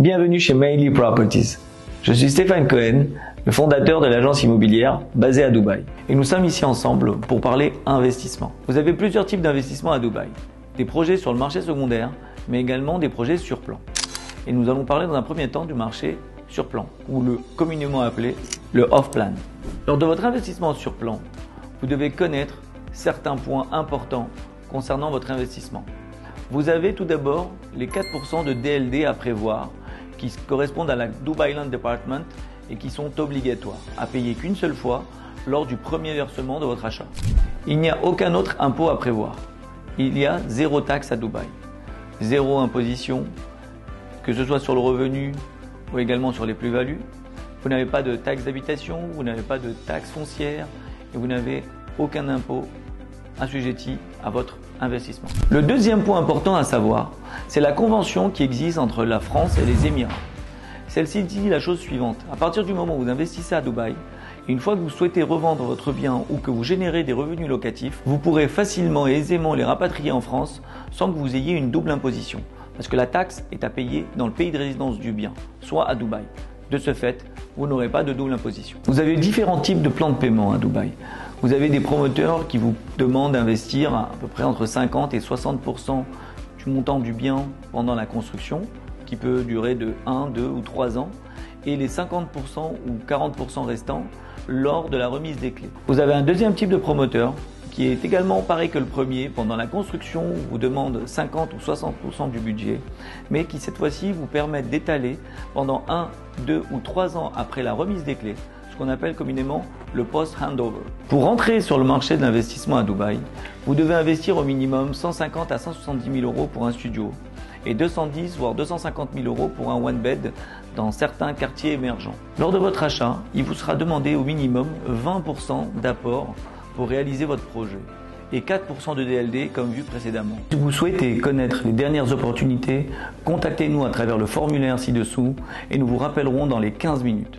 Bienvenue chez Mainly Properties. Je suis Stéphane Cohen, le fondateur de l'agence immobilière basée à Dubaï. Et nous sommes ici ensemble pour parler investissement. Vous avez plusieurs types d'investissements à Dubaï. Des projets sur le marché secondaire, mais également des projets sur plan. Et nous allons parler dans un premier temps du marché sur plan, ou le communément appelé le off-plan. Lors de votre investissement sur plan, vous devez connaître certains points importants concernant votre investissement. Vous avez tout d'abord les 4% de DLD à prévoir qui correspondent à la Dubai Land Department et qui sont obligatoires à payer qu'une seule fois lors du premier versement de votre achat. Il n'y a aucun autre impôt à prévoir. Il y a zéro taxe à Dubaï, zéro imposition, que ce soit sur le revenu ou également sur les plus-values. Vous n'avez pas de taxe d'habitation, vous n'avez pas de taxe foncière et vous n'avez aucun impôt assujetti à votre investissement. Le deuxième point important à savoir, c'est la convention qui existe entre la France et les Émirats. Celle-ci dit la chose suivante: à partir du moment où vous investissez à Dubaï, une fois que vous souhaitez revendre votre bien ou que vous générez des revenus locatifs, vous pourrez facilement et aisément les rapatrier en France sans que vous ayez une double imposition. Parce que la taxe est à payer dans le pays de résidence du bien, soit à Dubaï. De ce fait, vous n'aurez pas de double imposition. Vous avez différents types de plans de paiement à Dubaï. Vous avez des promoteurs qui vous demandent d'investir à peu près entre 50 et 60% du montant du bien pendant la construction, qui peut durer de 1, 2 ou 3 ans, et les 50% ou 40% restants lors de la remise des clés. Vous avez un deuxième type de promoteur qui est également pareil que le premier. Pendant la construction, vous demande 50 ou 60% du budget, mais qui cette fois-ci vous permettent d'étaler pendant 1, 2 ou 3 ans après la remise des clés, ce qu'on appelle communément le post-handover. Pour rentrer sur le marché de l'investissement à Dubaï, vous devez investir au minimum 150 à 170 000 euros pour un studio et 210 voire 250 000 euros pour un one-bed dans certains quartiers émergents. Lors de votre achat, il vous sera demandé au minimum 20% d'apport pour réaliser votre projet et 4% de DLD comme vu précédemment. Si vous souhaitez connaître les dernières opportunités, contactez-nous à travers le formulaire ci-dessous et nous vous rappellerons dans les 15 minutes.